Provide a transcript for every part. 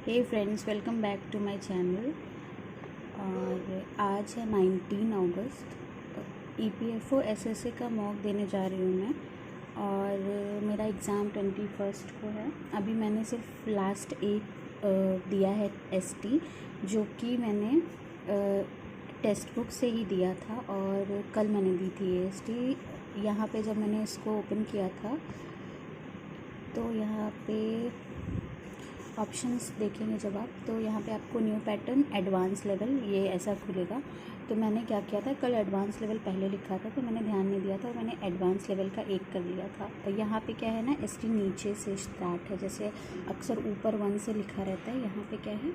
Hey friends, welcome back to my channel. और आज है 19 अगस्त। ईपीएफओ एसएससी का मॉक देने जा रही हूँ मैं। और मेरा एग्ज़ाम 21 को है। अभी मैंने सिर्फ लास्ट एक दिया है एसटी, जो कि मैंने टेक्स्ट बुक से ही दिया था। और कल मैंने दी थी एसटी। यहाँ पे जब मैंने इसको ओपन किया था तो यहाँ पे ऑप्शंस देखेंगे जब आप, तो यहाँ पे आपको न्यू पैटर्न एडवांस लेवल ये ऐसा खुलेगा। तो मैंने क्या किया था, कल एडवांस लेवल पहले लिखा था तो मैंने ध्यान नहीं दिया था और मैंने एडवांस लेवल का एक कर लिया था। तो यहाँ पे क्या है ना, एसटी नीचे से स्टार्ट है, जैसे अक्सर ऊपर 1 से लिखा रहता है, यहाँ पे क्या है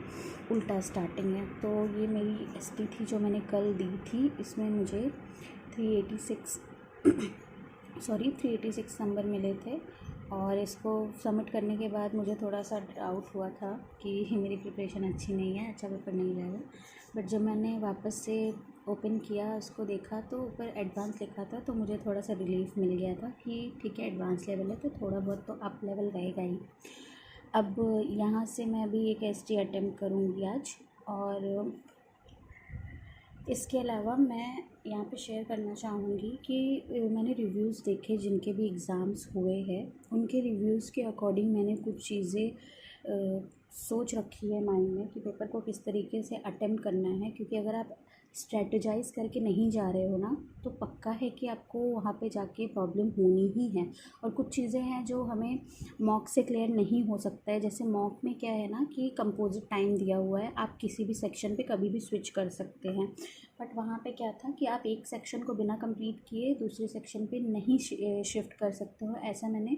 उल्टा स्टार्टिंग है। तो ये मेरी एसटी थी जो मैंने कल दी थी। इसमें मुझे 386 नंबर मिले थे। और इसको सबमिट करने के बाद मुझे थोड़ा सा डाउट हुआ था कि मेरी प्रिपरेशन अच्छी नहीं है, अच्छा पेपर नहीं जाएगा। बट जब मैंने वापस से ओपन किया, उसको देखा तो ऊपर एडवांस लिखा था, तो मुझे थोड़ा सा रिलीफ मिल गया था कि ठीक है एडवांस लेवल है तो थोड़ा बहुत तो अप लेवल रहेगा ही। अब यहाँ से मैं अभी एक एसटी अटेम्प्ट करूँगी आज। और इसके अलावा मैं यहाँ पे शेयर करना चाहूँगी कि मैंने रिव्यूज़ देखे जिनके भी एग्ज़ाम्स हुए हैं, उनके रिव्यूज़ के अकॉर्डिंग मैंने कुछ चीज़ें सोच रखी है माइंड में कि पेपर को किस तरीके से अटेम्प्ट करना है। क्योंकि अगर आप स्ट्रेटजाइज़ करके नहीं जा रहे हो ना, तो पक्का है कि आपको वहाँ पे जाके प्रॉब्लम होनी ही है। और कुछ चीज़ें हैं जो हमें मॉक से क्लियर नहीं हो सकता है। जैसे मॉक में क्या है ना कि कंपोजिट टाइम दिया हुआ है, आप किसी भी सेक्शन पे कभी भी स्विच कर सकते हैं। बट वहाँ पे क्या था कि आप एक सेक्शन को बिना कंप्लीट किए दूसरे सेक्शन पे नहीं शिफ्ट कर सकते हो। ऐसा मैंने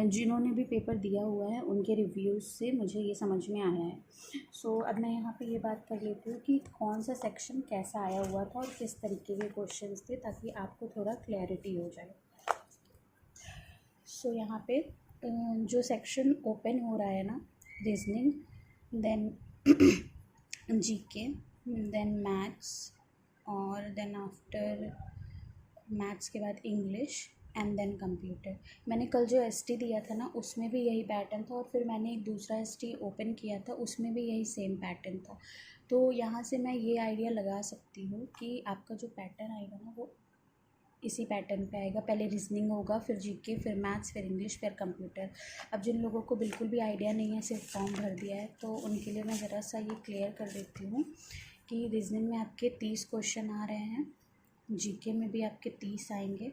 जिन्होंने भी पेपर दिया हुआ है उनके रिव्यूज़ से मुझे ये समझ में आया है। सो अब मैं यहाँ पे ये बात कर लेती हूँ कि कौन सा सेक्शन कैसा आया हुआ था और किस तरीके के क्वेश्चंस थे, ताकि आपको थोड़ा क्लैरिटी हो जाए। सो यहाँ पे जो सेक्शन ओपन हो रहा है ना, reasoning, then GK, then maths, और देन आफ्टर मैथ्स के बाद इंग्लिश एंड देन कंप्यूटर। मैंने कल जो एसटी दिया था ना, उसमें भी यही पैटर्न था। और फिर मैंने एक दूसरा एसटी ओपन किया था, उसमें भी यही सेम पैटर्न था। तो यहाँ से मैं ये आइडिया लगा सकती हूँ कि आपका जो पैटर्न आएगा ना, वो इसी पैटर्न पे आएगा। पहले रीजनिंग होगा, फिर जीके, फिर मैथ्स, फिर इंग्लिश, फिर कंप्यूटर। अब जिन लोगों को बिल्कुल भी आइडिया नहीं है, सिर्फ फॉर्म भर दिया है, तो उनके लिए मैं ज़रा सा ये क्लियर कर देती हूँ कि रीजनिंग में आपके 30 क्वेश्चन आ रहे हैं, जीके में भी आपके 30 आएंगे,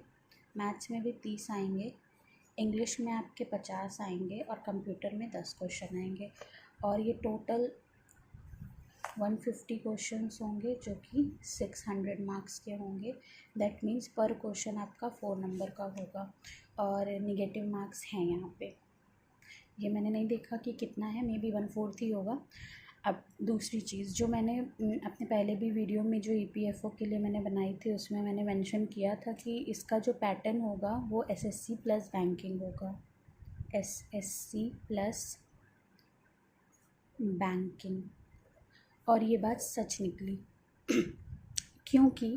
मैथ्स में भी 30 आएंगे, इंग्लिश में आपके 50 आएंगे और कंप्यूटर में 10 क्वेश्चन आएंगे। और ये टोटल 150 क्वेश्चंस होंगे, जो कि 600 मार्क्स के होंगे। दैट मीन्स पर क्वेश्चन आपका 4 नंबर का होगा। और निगेटिव मार्क्स हैं यहाँ पे, ये मैंने नहीं देखा कि कितना है, मे बी 1/4 ही होगा। अब दूसरी चीज़ जो मैंने अपने पहले भी वीडियो में जो ईपीएफओ के लिए मैंने बनाई थी, उसमें मैंने मेंशन किया था कि इसका जो पैटर्न होगा वो एसएससी प्लस बैंकिंग होगा। SSC plus banking. और ये बात सच निकली क्योंकि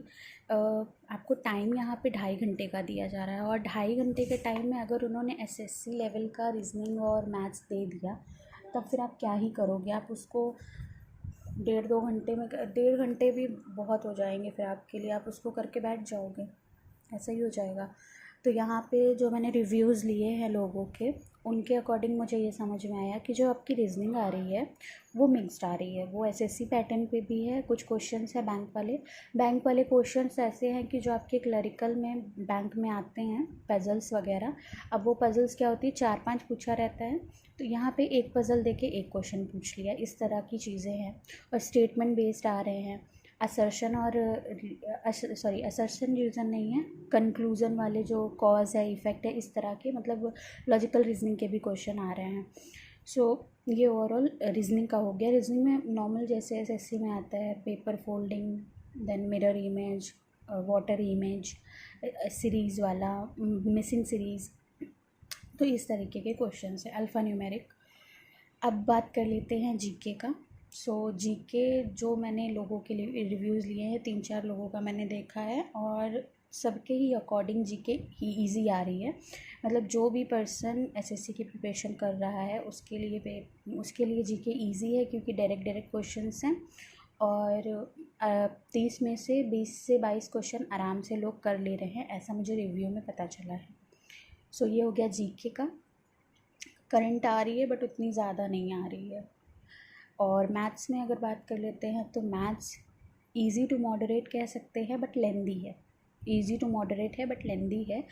आपको टाइम यहाँ पे 2.5 घंटे का दिया जा रहा है। और 2.5 घंटे के टाइम में अगर उन्होंने एसएससी लेवल का रीजनिंग और मैथ्स दे दिया, तब फिर आप क्या ही करोगे। आप उसको 1.5-2 घंटे में, 1.5 घंटे भी बहुत हो जाएंगे फिर आपके लिए, आप उसको करके बैठ जाओगे, ऐसा ही हो जाएगा। तो यहाँ पे जो मैंने रिव्यूज़ लिए हैं लोगों के, उनके अकॉर्डिंग मुझे ये समझ में आया कि जो आपकी रीजनिंग आ रही है वो मिक्स्ड आ रही है। वो एसएससी पैटर्न पे भी है, कुछ क्वेश्चंस है बैंक वाले क्वेश्चंस ऐसे हैं कि जो आपके क्लरिकल में बैंक में आते हैं, पजल्स वगैरह। अब वो पजल्स क्या होती है, 4-5 पूछा रहता है, तो यहाँ पे एक पजल देके एक क्वेश्चन पूछ लिया, इस तरह की चीज़ें हैं। और स्टेटमेंट बेस्ड आ रहे हैं। असर्शन और असर्शन रीज़न नहीं है, कंक्लूज़न वाले जो कॉज है, इफ़ेक्ट है, इस तरह के मतलब लॉजिकल रीजनिंग के भी क्वेश्चन आ रहे हैं। सो ये ओवरऑल रीजनिंग का हो गया। रीजनिंग में नॉर्मल जैसे एसएससी में आता है, paper folding, then mirror image, water image, series वाला, मिसिंग सीरीज़, तो इस तरीके के क्वेश्चन है, अल्फ़ा न्यूमेरिक। अब बात कर लेते हैं जीके का। सो जीके जो मैंने लोगों के लिए रिव्यूज़ लिए हैं, 3-4 लोगों का मैंने देखा है, और सबके ही अकॉर्डिंग जीके ही ईजी आ रही है। मतलब जो भी पर्सन एसएससी की प्रिपरेशन कर रहा है उसके लिए जीके ईजी है, क्योंकि डायरेक्ट डायरेक्ट क्वेश्चंस हैं। और 30 में से 20 से 22 क्वेश्चन आराम से लोग कर ले रहे हैं, ऐसा मुझे रिव्यू में पता चला है। सो ये हो गया जीके का। करंट आ रही है बट उतनी ज़्यादा नहीं आ रही है। और मैथ्स में अगर बात कर लेते हैं तो मैथ्स इजी टू मॉडरेट कह सकते हैं बट लेंदी है। इजी टू मॉडरेट है बट लेंदी है,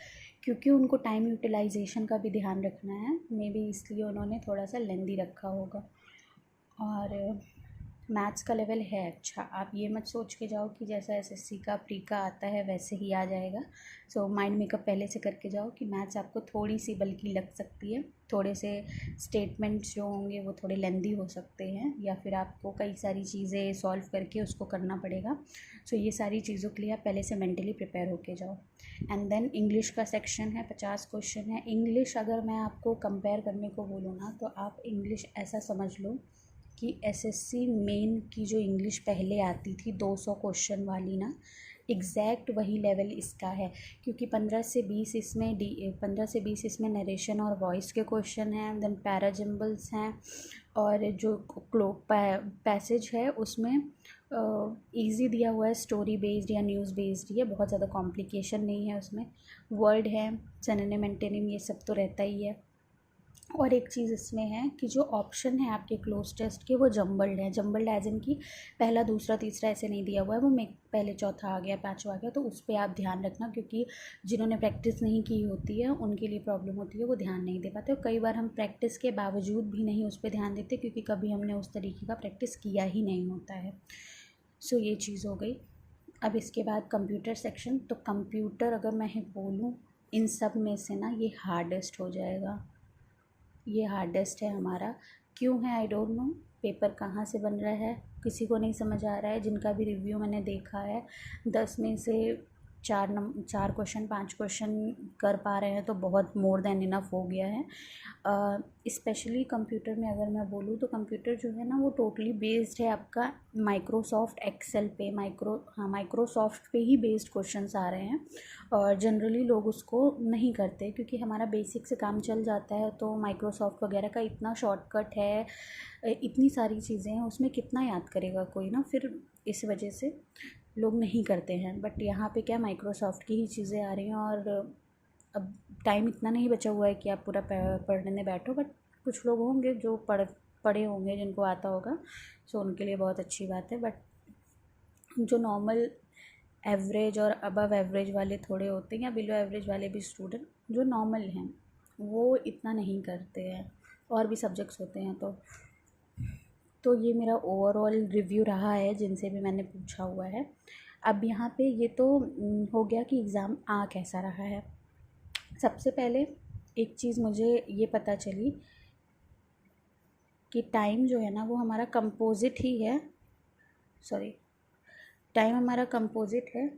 क्योंकि उनको टाइम यूटिलाइजेशन का भी ध्यान रखना है, मे बी इसलिए उन्होंने थोड़ा सा लेंदी रखा होगा। और मैथ्स का लेवल है अच्छा। आप ये मत सोच के जाओ कि जैसा एसएससी का प्री का आता है वैसे ही आ जाएगा। सो माइंड मेकअप पहले से करके जाओ कि मैथ्स आपको थोड़ी सी बल्कि लग सकती है, थोड़े से स्टेटमेंट्स जो होंगे वो थोड़े लेंदी हो सकते हैं, या फिर आपको कई सारी चीज़ें सॉल्व करके उसको करना पड़ेगा। सो ये सारी चीज़ों के लिए आप पहले से मेंटली प्रिपेयर होके जाओ। एंड देन इंग्लिश का सेक्शन है, 50 क्वेश्चन है। इंग्लिश अगर मैं आपको कंपेयर करने को बोलूँ ना, तो आप इंग्लिश ऐसा समझ लो कि एसएससी मेन की जो इंग्लिश पहले आती थी 200 क्वेश्चन वाली ना, एग्जैक्ट वही लेवल इसका है। क्योंकि 15 से 20 इसमें नरेशन और वॉइस के क्वेश्चन हैं, देन पैराजिम्बल्स हैं, और जो पैसेज है उसमें इजी दिया हुआ है, स्टोरी बेस्ड या न्यूज़ बेस्ड, ये बहुत ज़्यादा कॉम्प्लिकेशन नहीं है उसमें। वर्ड है, सिनोनिम एंटोनिम, ये सब तो रहता ही है। और एक चीज़ इसमें है कि जो ऑप्शन है आपके क्लोज टेस्ट के वो जम्बल्ड है। जम्बल्ड एज इन की पहला दूसरा तीसरा ऐसे नहीं दिया हुआ है, वो मैं पहले चौथा आ गया पाँचवा आ गया, तो उस पर आप ध्यान रखना, क्योंकि जिन्होंने प्रैक्टिस नहीं की होती है उनके लिए प्रॉब्लम होती है, वो ध्यान नहीं दे पाते। और कई बार हम प्रैक्टिस के बावजूद भी नहीं उस पर ध्यान देते, क्योंकि कभी हमने उस तरीके का प्रैक्टिस किया ही नहीं होता है। सो ये चीज़ हो गई। अब इसके बाद कंप्यूटर सेक्शन। तो कंप्यूटर अगर मैं बोलूँ इन सब में से ना ये हार्डेस्ट हो जाएगा, ये हार्डेस्ट है हमारा। क्यों है आई डोंट नो। पेपर कहाँ से बन रहा है किसी को नहीं समझ आ रहा है। जिनका भी रिव्यू मैंने देखा है 10 में से 4 क्वेश्चन 5 क्वेश्चन कर पा रहे हैं तो बहुत मोर देन इनफ हो गया है। स्पेशली कंप्यूटर में अगर मैं बोलूँ तो कंप्यूटर जो है ना वो टोटली बेस्ड है आपका माइक्रोसॉफ्ट एक्सेल पे, माइक्रोसॉफ्ट पे ही बेस्ड क्वेश्चंस आ रहे हैं। और जनरली लोग उसको नहीं करते, क्योंकि हमारा बेसिक से काम चल जाता है, तो माइक्रोसॉफ्ट वगैरह का इतना शॉर्टकट है, इतनी सारी चीज़ें हैं, उसमें कितना याद करेगा कोई ना, फिर इस वजह से लोग नहीं करते हैं। बट यहाँ पे क्या माइक्रोसॉफ्ट की ही चीज़ें आ रही हैं, और अब टाइम इतना नहीं बचा हुआ है कि आप पूरा पढ़ने बैठो। बट कुछ लोग होंगे जो पढ़े होंगे, जिनको आता होगा, सो उनके लिए बहुत अच्छी बात है। बट जो नॉर्मल एवरेज और अबव एवरेज वाले थोड़े होते हैं, या बिलो एवरेज वाले भी स्टूडेंट जो नॉर्मल हैं वो इतना नहीं करते हैं, और भी सब्जेक्ट्स होते हैं। तो ये मेरा ओवरऑल रिव्यू रहा है जिनसे भी मैंने पूछा हुआ है। अब यहाँ पे ये तो हो गया कि एग्ज़ाम आ कैसा रहा है। सबसे पहले एक चीज़ मुझे ये पता चली कि टाइम जो है ना वो हमारा कंपोजिट ही है, सॉरी, टाइम हमारा कंपोजिट है।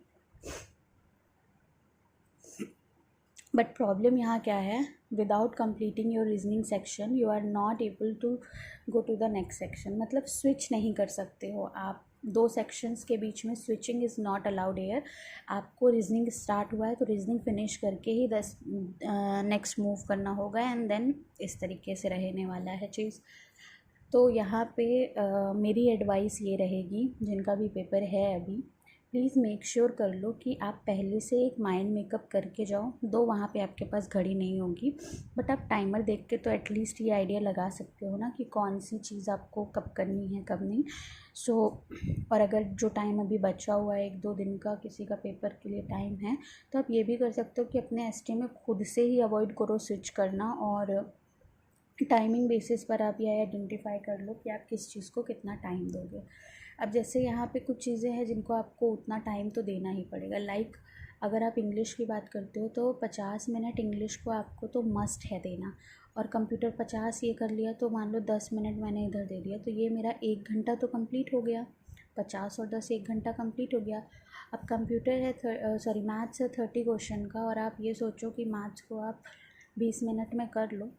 बट प्रॉब्लम यहाँ क्या है, without completing your reasoning section you are not able to go to the next section. मतलब स्विच नहीं कर सकते हो आप, 2 सेक्शंस के बीच में switching is not allowed air. आपको रीजनिंग स्टार्ट हुआ है तो रीजनिंग फिनिश करके ही नेक्स्ट मूव करना होगा, एंड देन इस तरीके से रहने वाला है चीज़। तो यहाँ पे मेरी एडवाइस ये रहेगी, जिनका भी पेपर है अभी, प्लीज़ मेक श्योर कर लो कि आप पहले से एक माइंड मेकअप करके जाओ। दो वहाँ पे आपके पास घड़ी नहीं होगी, बट आप टाइमर देख के तो एटलीस्ट ये आइडिया लगा सकते हो ना कि कौन सी चीज़ आपको कब करनी है कब नहीं। सो और अगर जो टाइम अभी बचा हुआ है 1-2 दिन का, किसी का पेपर के लिए टाइम है, तो आप ये भी कर सकते हो कि अपने एसटी में खुद से ही अवॉइड करो स्विच करना, और टाइमिंग बेसिस पर आप ये आइडेंटिफाई कर लो कि आप किस चीज़ को कितना टाइम दोगे। अब जैसे यहाँ पे कुछ चीज़ें हैं जिनको आपको उतना टाइम तो देना ही पड़ेगा। लाइक अगर आप इंग्लिश की बात करते हो तो 50 मिनट इंग्लिश को आपको तो मस्ट है देना, और कंप्यूटर 50 ये कर लिया तो मान लो 10 मिनट मैंने इधर दे दिया, तो ये मेरा 1 घंटा तो कंप्लीट हो गया। 50 और 10 1 घंटा कंप्लीट हो गया। अब कंप्यूटर है मैथ्स है 30 क्वेश्चन का, और आप ये सोचो कि मैथ्स को आप 20 मिनट में कर लो,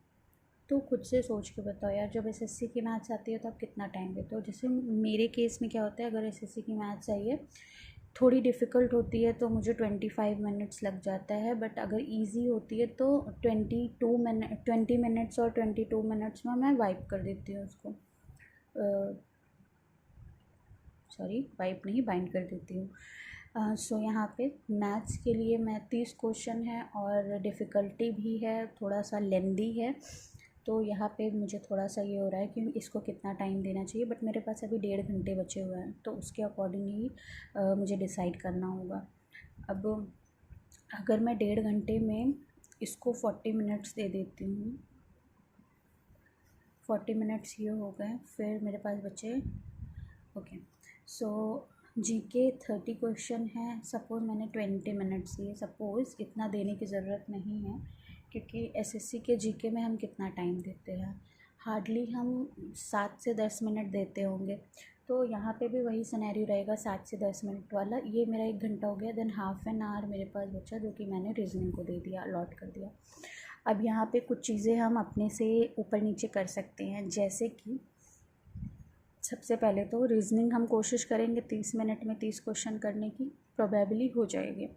तो खुद से सोच के बताओ यार, जब एसएससी की मैथ्स आती है तो आप कितना टाइम देते हो। जैसे मेरे केस में क्या होता है, अगर एसएससी की मैथ्स आई है थोड़ी डिफ़िकल्ट होती है तो मुझे 25 मिनट्स लग जाता है, बट अगर इजी होती है तो 20 मिनट्स और 22 मिनट्स में मैं वाइप कर देती हूँ उसको। सॉरी, वाइप नहीं, बाइंड कर देती हूँ। सो यहाँ पे मैथ्स के लिए मैं 30 क्वेश्चन है और डिफ़िकल्टी भी है, थोड़ा सा लेंदी है, तो यहाँ पे मुझे थोड़ा सा ये हो रहा है कि इसको कितना टाइम देना चाहिए, बट मेरे पास अभी 1.5 घंटे बचे हुए हैं, तो उसके अकॉर्डिंग ही मुझे डिसाइड करना होगा। अब अगर मैं 1.5 घंटे में इसको 40 मिनट्स दे देती हूँ, 40 मिनट्स ये हो गए, फिर मेरे पास बचे, ओके, सो जीके 30 क्वेश्चन है, सपोज़ मैंने 20 मिनट्स दिए, सपोज़ इतना देने की ज़रूरत नहीं है, क्योंकि एसएससी के जीके में हम कितना टाइम देते हैं, हार्डली हम 7 से 10 मिनट देते होंगे, तो यहाँ पे भी वही सिनेरियो रहेगा, 7 से 10 मिनट वाला। ये मेरा 1 घंटा हो गया, देन हाफ एन आवर मेरे पास बचा, जो कि मैंने रीजनिंग को दे दिया, अलॉट कर दिया। अब यहाँ पे कुछ चीज़ें हम अपने से ऊपर नीचे कर सकते हैं, जैसे कि सबसे पहले तो रीजनिंग हम कोशिश करेंगे 30 मिनट में 30 क्वेश्चन करने की, प्रोबेबली हो जाएंगे,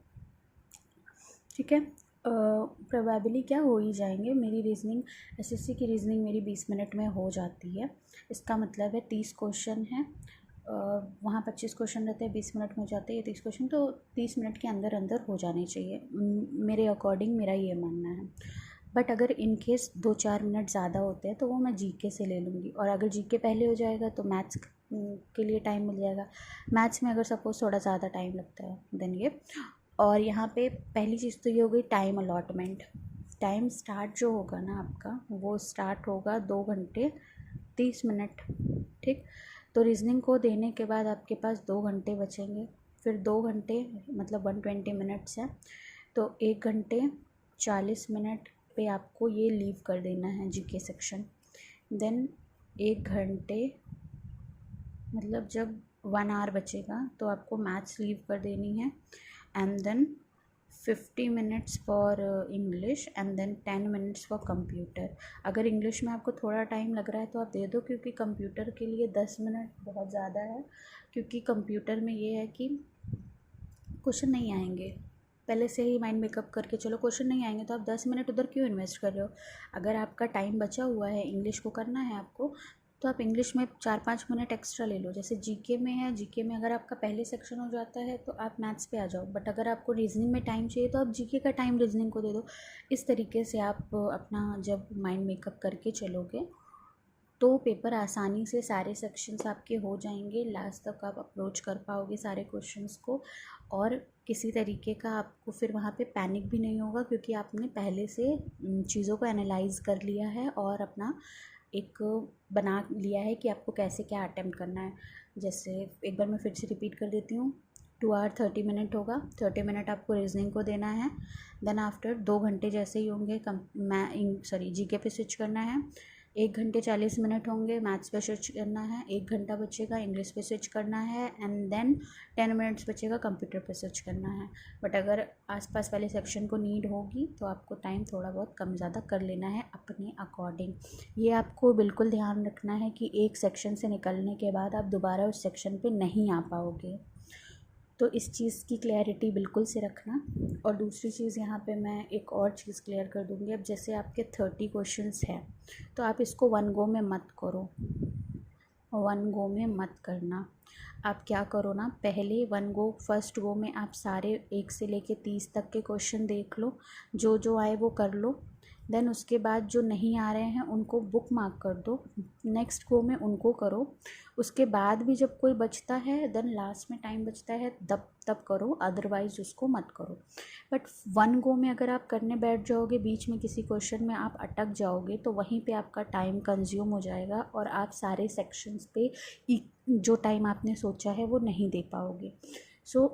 ठीक है, प्रोबेबली क्या हो ही जाएंगे। मेरी रीजनिंग, एसएससी की रीजनिंग मेरी 20 मिनट में हो जाती है, इसका मतलब है 30 क्वेश्चन है, वहाँ 25 क्वेश्चन रहते हैं, 20 मिनट में हो जाते हैं 30 क्वेश्चन, तो 30 मिनट के अंदर अंदर हो जाने चाहिए, मेरे अकॉर्डिंग मेरा ये मानना है। बट अगर इन केस 2-4 मिनट ज़्यादा होते हैं तो वो मैं जीके से ले लूँगी, और अगर जीके पहले हो जाएगा तो मैथ्स के लिए टाइम मिल जाएगा। मैथ्स में अगर सपोज़ थोड़ा ज़्यादा टाइम लगता है देन ये, और यहाँ पे पहली चीज़ तो ये हो गई टाइम अलॉटमेंट। टाइम स्टार्ट जो होगा ना आपका, वो स्टार्ट होगा 2 घंटे 30 मिनट, ठीक। तो रीजनिंग को देने के बाद आपके पास 2 घंटे बचेंगे, फिर 2 घंटे मतलब 120 मिनट्स है, तो 1 घंटे 40 मिनट पे आपको ये लीव कर देना है जीके सेक्शन। देन 1 घंटे मतलब जब 1 आवर बचेगा तो आपको मैथ्स लीव कर देनी है, and then 50 minutes for English, and then 10 minutes for computer. अगर इंग्लिश में आपको थोड़ा टाइम लग रहा है तो आप दे दो, क्योंकि कंप्यूटर के लिए 10 मिनट बहुत ज़्यादा है, क्योंकि कंप्यूटर में ये है कि क्वेश्चन नहीं आएंगे, पहले से ही माइंड मेकअप करके चलो क्वेश्चन नहीं आएंगे, तो आप 10 मिनट उधर क्यों इन्वेस्ट कर रहे हो। अगर आपका टाइम बचा हुआ है, इंग्लिश को करना है आपको, तो आप इंग्लिश में 4-5 मिनट एक्स्ट्रा ले लो। जैसे जीके में है, जीके में अगर आपका पहले सेक्शन हो जाता है तो आप मैथ्स पे आ जाओ, बट अगर आपको रीजनिंग में टाइम चाहिए तो आप जीके का टाइम रीजनिंग को दे दो। इस तरीके से आप अपना जब माइंड मेकअप करके चलोगे तो पेपर आसानी से सारे सेक्शंस आपके हो जाएंगे, लास्ट तक आप अप्रोच कर पाओगे सारे क्वेश्चंस को, और किसी तरीके का आपको फिर वहाँ पे पैनिक भी नहीं होगा, क्योंकि आपने पहले से चीज़ों को एनालाइज कर लिया है और अपना एक बना लिया है कि आपको कैसे क्या अटेम्प्ट करना है। जैसे एक बार मैं फिर से रिपीट कर देती हूँ, 2 आवर 30 मिनट होगा, 30 मिनट आपको रीजनिंग को देना है, देन आफ्टर 2 घंटे जैसे ही होंगे जीके पे स्विच करना है, 1 घंटे 40 मिनट होंगे, मैथ्स पे स्विच करना है, 1 घंटा बचेगा इंग्लिश पे स्विच करना है, एंड देन 10 मिनट्स बचेगा कंप्यूटर पे स्विच करना है। बट अगर आसपास वाले सेक्शन को नीड होगी तो आपको टाइम थोड़ा बहुत कम ज़्यादा कर लेना है अपने अकॉर्डिंग। ये आपको बिल्कुल ध्यान रखना है कि एक सेक्शन से निकलने के बाद आप दोबारा उस सेक्शन पे नहीं आ पाओगे, तो इस चीज़ की क्लैरिटी बिल्कुल से रखना। और दूसरी चीज़ यहाँ पे मैं एक और चीज़ क्लियर कर दूँगी, अब जैसे आपके 30 क्वेश्चंस हैं तो आप इसको 1 गो में मत करो, 1 गो में मत करना। आप क्या करो ना, पहले 1 गो फर्स्ट गो में आप सारे 1 से लेके 30 तक के क्वेश्चन देख लो, जो जो आए वो कर लो, देन उसके बाद जो नहीं आ रहे हैं उनको बुक मार्क कर दो, नेक्स्ट गो में उनको करो। उसके बाद भी जब कोई बचता है, देन लास्ट में टाइम बचता है तब करो, अदरवाइज़ उसको मत करो। बट 1 गो में अगर आप करने बैठ जाओगे, बीच में किसी क्वेश्चन में आप अटक जाओगे, तो वहीं पे आपका टाइम कंज्यूम हो जाएगा और आप सारे सेक्शंस पे जो टाइम आपने सोचा है वो नहीं दे पाओगे। सो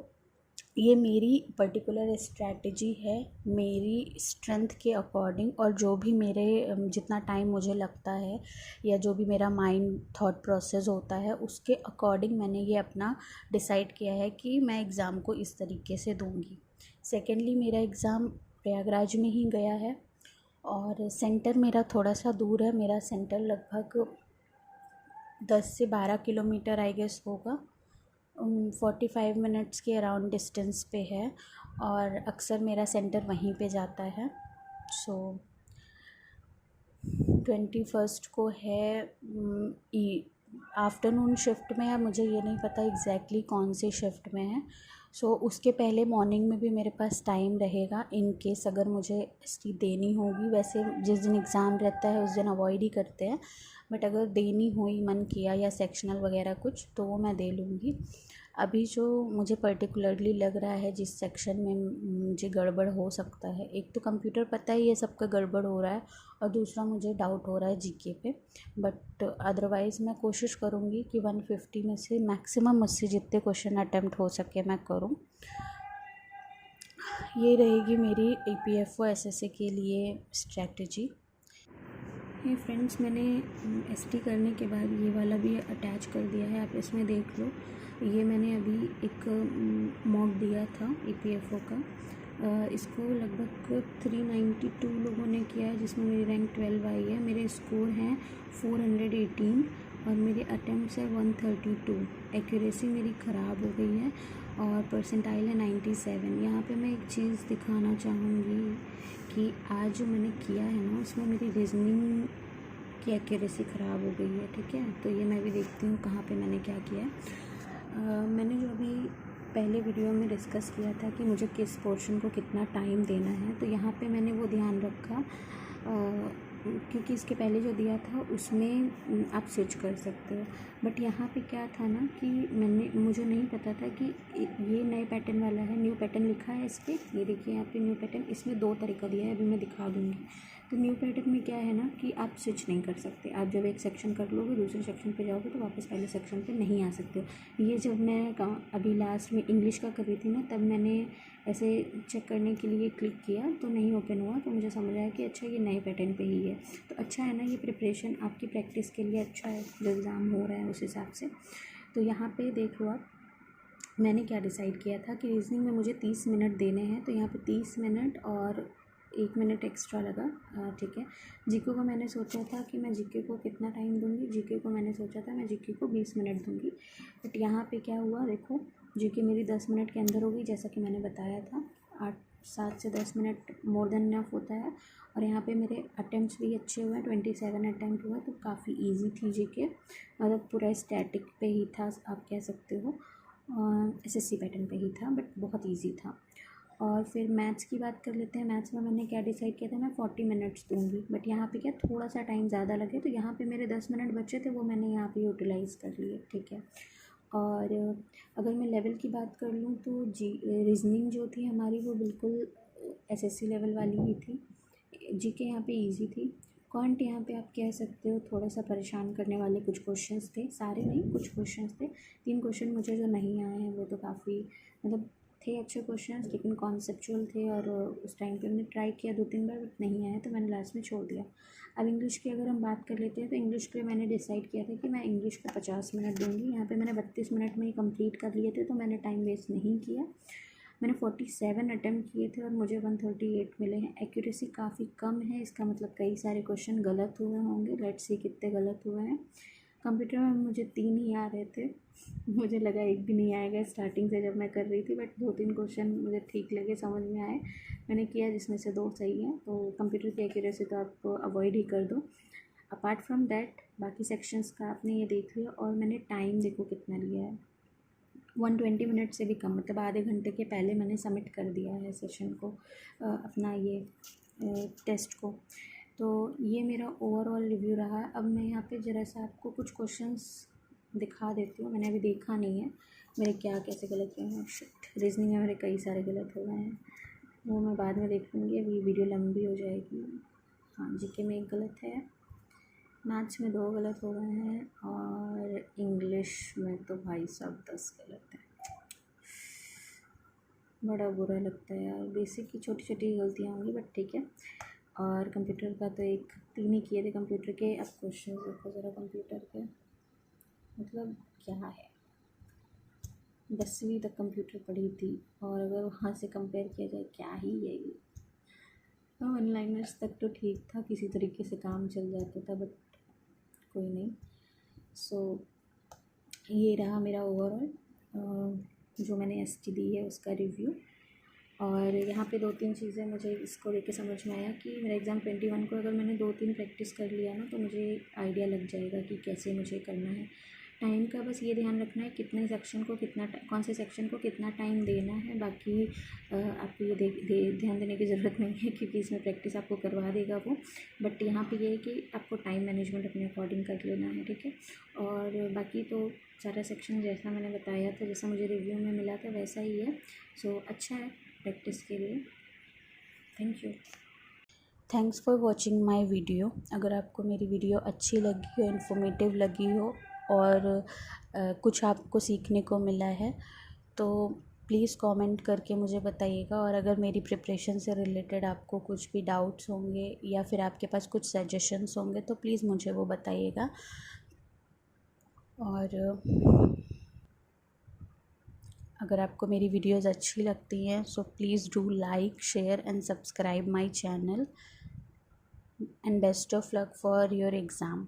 ये मेरी पर्टिकुलर स्ट्रैटेजी है, मेरी स्ट्रेंथ के अकॉर्डिंग, और जो भी मेरे जितना टाइम मुझे लगता है या जो भी मेरा माइंड थॉट प्रोसेस होता है उसके अकॉर्डिंग मैंने ये अपना डिसाइड किया है कि मैं एग्ज़ाम को इस तरीके से दूंगी। सेकेंडली, मेरा एग्ज़ाम प्रयागराज में ही गया है और सेंटर मेरा थोड़ा सा दूर है, मेरा सेंटर लगभग 10 से 12 किलोमीटर आई गेस होगा, 45 मिनट्स के अराउंड डिस्टेंस पे है और अक्सर मेरा सेंटर वहीं पे जाता है। सो 21 को है आफ्टरनून शिफ्ट में है, मुझे ये नहीं पता एग्जैक्टली कौन सी शिफ्ट में है। सो उसके पहले मॉर्निंग में भी मेरे पास टाइम रहेगा इन केस अगर मुझे एसटी देनी होगी। वैसे जिस दिन एग्ज़ाम रहता है उस दिन अवॉइड ही करते हैं, बट अगर देनी हुई मन किया या सेक्शनल वगैरह कुछ तो वो मैं दे लूँगी। अभी जो मुझे पर्टिकुलरली लग रहा है जिस सेक्शन में मुझे गड़बड़ हो सकता है, एक तो कंप्यूटर पता है ये सबका गड़बड़ हो रहा है और दूसरा मुझे डाउट हो रहा है जीके पे। बट अदरवाइज़ मैं कोशिश करूँगी कि 150 में से मैक्सिमम मुझसे जितने क्वेश्चन अटेम्प्ट हो सके मैं करूँ। ये रहेगी मेरी EPFO SSA के लिए स्ट्रैटेजी। ये फ्रेंड्स, मैंने एसटी करने के बाद ये वाला भी अटैच कर दिया है, आप इसमें देख लो। ये मैंने अभी एक मॉक दिया था EPFO का। इसको लगभग 392 लोगों ने किया है, जिसमें मेरी रैंक 12 आई है। मेरे स्कोर हैं 418 और मेरे अटैम्प्ट्स है 132। एक्यूरेसी मेरी ख़राब हो गई है और परसेंटाइल है 97। यहाँ पे मैं एक चीज़ दिखाना चाहूँगी कि आज जो मैंने किया है ना उसमें मेरी रीजनिंग की एक्यूरेसी ख़राब हो गई है। ठीक है, तो ये मैं भी देखती हूँ कहाँ पे मैंने क्या किया है। मैंने जो अभी पहले वीडियो में डिस्कस किया था कि मुझे किस पोर्शन को कितना टाइम देना है, तो यहाँ पे मैंने वो ध्यान रखा क्योंकि इसके पहले जो दिया था उसमें आप स्विच कर सकते हो। बट यहाँ पे क्या था ना कि मुझे नहीं पता था कि ये नए पैटर्न वाला है, न्यू पैटर्न लिखा है इस पर। ये देखिए यहाँ पे न्यू पैटर्न, इसमें 2 तरीका दिया है, अभी मैं दिखा दूँगी। तो न्यू पैटर्न में क्या है ना कि आप स्विच नहीं कर सकते। आप जब एक सेक्शन कर लोगे दूसरे सेक्शन पे जाओगे तो वापस पहले सेक्शन पे नहीं आ सकते हो। ये जब मैं अभी लास्ट में इंग्लिश का कर रही थी ना, तब मैंने ऐसे चेक करने के लिए क्लिक किया तो नहीं ओपन हुआ, तो मुझे समझ आया कि अच्छा ये नए पैटर्न पे ही है। तो अच्छा है ना, ये प्रिपरेशन आपकी प्रैक्टिस के लिए अच्छा है, जो एग्ज़ाम हो रहा है उस हिसाब से। तो यहाँ पे देख लो आप, मैंने क्या डिसाइड किया था कि रीजनिंग में मुझे 30 मिनट देने हैं, तो यहाँ पे 30 मिनट और 1 मिनट एक्स्ट्रा लगा। ठीक है। जीके को मैंने सोचा था कि मैं जीके को कितना टाइम दूंगी, जीके को मैंने सोचा था मैं जीके को 20 मिनट दूंगी। बट यहाँ पे क्या हुआ देखो, जीके मेरी 10 मिनट के अंदर होगी, जैसा कि मैंने बताया था। 7 से 10 मिनट मोर देन इनफ होता है। और यहाँ पे मेरे अटैम्प्ट्स भी अच्छे हुए हैं, 27 अटैम्प्ट हुआ, तो काफ़ी ईजी थी जीके। मतलब पूरा स्टैटिक पे ही था आप कह सकते हो, SSC पैटर्न पे ही था, बट बहुत ईजी था। और फिर मैथ्स की बात कर लेते हैं। मैथ्स में मैंने क्या डिसाइड किया था, मैं 40 मिनट्स दूंगी। बट यहाँ पे क्या थोड़ा सा टाइम ज़्यादा लगे, तो यहाँ पे मेरे 10 मिनट बचे थे, वो मैंने यहाँ पे यूटिलाइज़ कर लिए। ठीक है। और अगर मैं लेवल की बात कर लूँ तो रीजनिंग जो थी हमारी वो बिल्कुल SSC लेवल वाली ही थी। जीके यहाँ पे इजी थी। क्वांट यहाँ पे आप कह सकते हो थोड़ा सा परेशान करने वाले कुछ क्वेश्चंस थे, सारे नहीं कुछ क्वेश्चंस थे। 3 क्वेश्चन मुझे जो नहीं आए हैं वो तो काफ़ी मतलब थे अच्छे क्वेश्चंस, लेकिन कॉन्सेप्चुअल थे और उस टाइम पे मैंने ट्राई किया 2-3 बार बट नहीं आया, तो मैंने लास्ट में छोड़ दिया। अब इंग्लिश की अगर हम बात कर लेते हैं तो इंग्लिश के लिए मैंने डिसाइड किया था कि मैं इंग्लिश को 50 मिनट दूँगी। यहाँ पे मैंने 32 मिनट में ही कंप्लीट कर लिए थे, तो मैंने टाइम वेस्ट नहीं किया। मैंने 47 अटैम्प्ट किए थे और मुझे 138 मिले हैं। एक्यूरेसी काफ़ी कम है, इसका मतलब कई सारे क्वेश्चन गलत हुए होंगे। लेट्स सी कितने गलत हुए हैं। कंप्यूटर में मुझे 3 ही आ रहे थे, मुझे लगा एक भी नहीं आएगा स्टार्टिंग से जब मैं कर रही थी, बट 2-3 क्वेश्चन मुझे ठीक लगे, समझ में आए, मैंने किया, जिसमें से 2 सही हैं। तो कंप्यूटर की एक्यूरेसी तो आप अवॉइड ही कर दो। अपार्ट फ्रॉम दैट बाकी सेक्शंस का आपने ये देख लिया। और मैंने टाइम देखो कितना लिया है, 120 मिनट से भी कम, मतलब आधे घंटे के पहले मैंने सबमिट कर दिया है सेशन को, अपना ये टेस्ट को। तो ये मेरा ओवरऑल रिव्यू रहा। अब मैं यहाँ पे ज़रा सा आपको कुछ क्वेश्चंस दिखा देती हूँ, मैंने अभी देखा नहीं है मेरे क्या कैसे गलत हुए हैं। शिट, रीजनिंग में मेरे कई सारे गलत हो गए हैं, वो मैं बाद में देख लूँगी, अभी वीडियो लंबी हो जाएगी। हाँ, जीके में एक गलत है, मैथ्स में 2 गलत हो गए हैं और इंग्लिश में तो भाई साहब 10 गलत है। बड़ा बुरा लगता है यार, बेसिक की छोटी छोटी गलतियाँ होंगी बट ठीक है। और कंप्यूटर का तो 3 ही किए थे कंप्यूटर के। अब क्वेश्चन देखो ज़रा कंप्यूटर के, मतलब क्या है, 10वीं तक कंप्यूटर पढ़ी थी और अगर वहाँ से कंपेयर किया जाए क्या ही है ये। ऑनलाइनर्स तक तो ठीक था, किसी तरीके से काम चल जाता था, बट कोई नहीं। सो ये रहा मेरा ओवरऑल। जो मैंने ST दी है उसका रिव्यू। और यहाँ पे 2-3 चीज़ें मुझे इसको देख के समझ में आया कि मेरा एग्ज़ाम 21 को अगर मैंने 2-3 प्रैक्टिस कर लिया ना तो मुझे आइडिया लग जाएगा कि कैसे मुझे करना है। टाइम का बस ये ध्यान रखना है कितने सेक्शन को कितना कौन से सेक्शन को कितना टाइम देना है। बाकी आपको ये ध्यान देने की ज़रूरत नहीं है क्योंकि इसमें प्रैक्टिस आपको करवा देगा वो। बट यहाँ पे ये है कि आपको टाइम मैनेजमेंट अपने अकॉर्डिंग कर लेना है, ठीक है। और बाकी तो सारा सेक्शन जैसा मैंने बताया था, जैसा मुझे रिव्यू में मिला था वैसा ही है। सो अच्छा है प्रैक्टिस के लिए। Thank you. Thanks for watching my video. अगर आपको मेरी वीडियो अच्छी लगी हो, इन्फॉर्मेटिव लगी हो और कुछ आपको सीखने को मिला है तो प्लीज़ कमेंट करके मुझे बताइएगा। और अगर मेरी प्रिपरेशन से रिलेटेड आपको कुछ भी डाउट्स होंगे या फिर आपके पास कुछ सजेशंस होंगे तो प्लीज़ मुझे वो बताइएगा। और अगर आपको मेरी वीडियोज़ अच्छी लगती हैं so please do like, share and subscribe my channel. And best of luck for your exam.